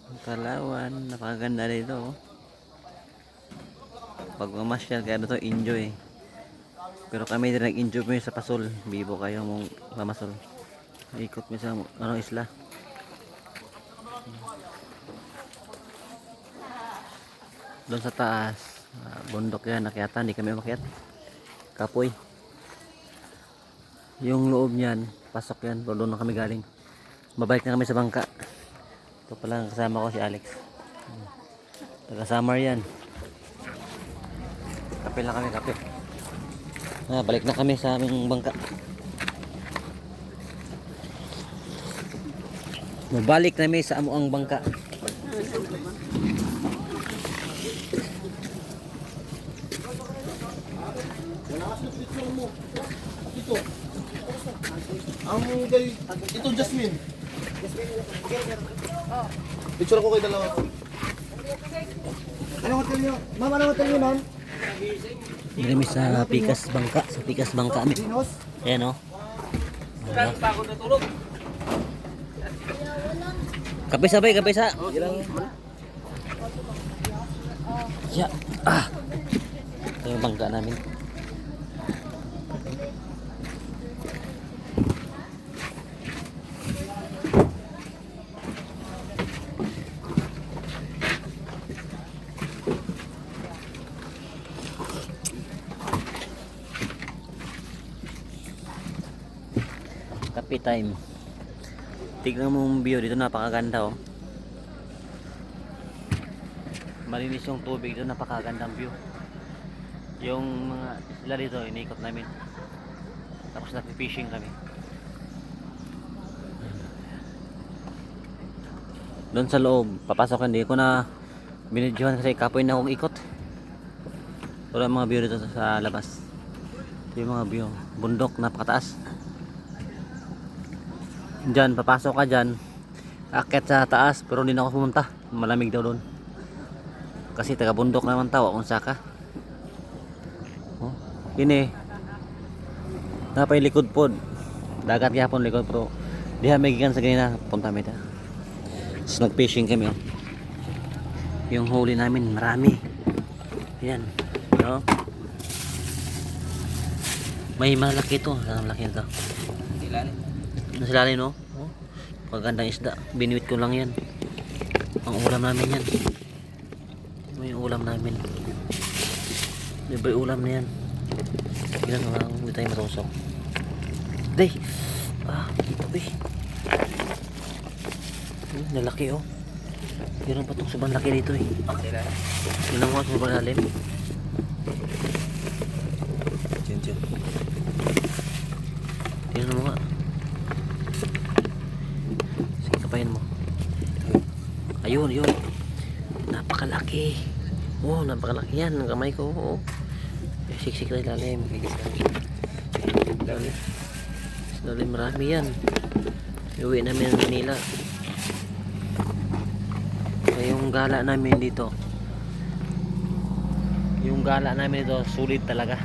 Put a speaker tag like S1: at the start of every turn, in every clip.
S1: Ang Kalawan, napakaganda dito. Oh. Pag mamasyal kayo dito, enjoy. Pero kami din nag-enjoy po sa Pasol. Bibo kayo mong mamasol. Ikot mo sa isla. Doon sa taas, bundok yan, nakyatan, hindi kami umakyat. Kapoy. Yung loob niyan, pasok yan, pero doon na kami galing. Babalik na kami sa bangka. Ito pala kasama ko si Alex. Taga-summer yan. Kape lang kami, kape. Balik na kami sa aming bangka. Mabalik na kami sa amuang bangka.
S2: Ito. Ang kay ito Jasmine. Picture ko kay dalawa. Ano hotel niyo? Ma'am, ano hotel niyo, ma'am?
S1: Hindi kami sa Pikas Bangka. Sa Pikas Bangka kami. Ayan o.
S3: Saan pa ako natulog?
S1: Kape sabay, kape sa. Ya. Ito yung bangka namin. Kape time. Tignan mo yung view dito, napakaganda oh. Malinis yung tubig dito, napakagandang view. Yung mga isla dito, iniikot namin. Tapos nag-fishing kami. Doon sa loob, papasok hindi ko na binidyohan kasi kapoy na akong ikot. Wala mga view dito sa labas. Ito yung mga view, bundok, napakataas. Diyan, papasok ka dyan, akit sa taas, pero hindi na ako pumunta, malamig daw doon kasi taga bundok naman tao kung saka. Oh, ini napay likod pod dagat yapon likod, pero diha may gikan sa ganina punta may ta. So, nag fishing kami oh. Yung huli namin marami yan no? May malaki to, malaki ito nasa lalim no? Oh, magandang isda, binuwit ko lang yan. Ang ulam namin yan. May ulam namin. Libre ulam na yan. Ilan lang, hindi tayo matusok. Day! Tabi. Nalaki oh. Meron pa itong sobrang laki dito eh. Yun ang mga sobrang lalim. Diyan. Tingnan mo nga. Kapain mo. Ayun. Napakalaki. Oh, napakalaki yan. Ang kamay ko. Oh. Siksik na ilalim. Ilalim marami yan. Iuwi namin ng Manila. Yung gala namin dito. Sulit talaga.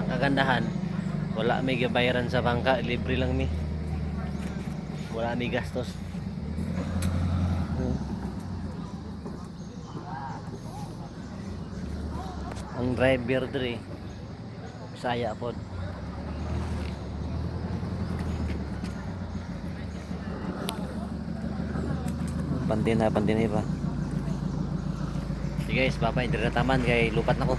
S1: Ang kagandahan, wala may gabayaran sa bangka, libre lang mi. Wala may gastos. Ang driver dre saya pod. Pantin na pa. Sige guys, bye-bye. Dire taman kay lupat na ko.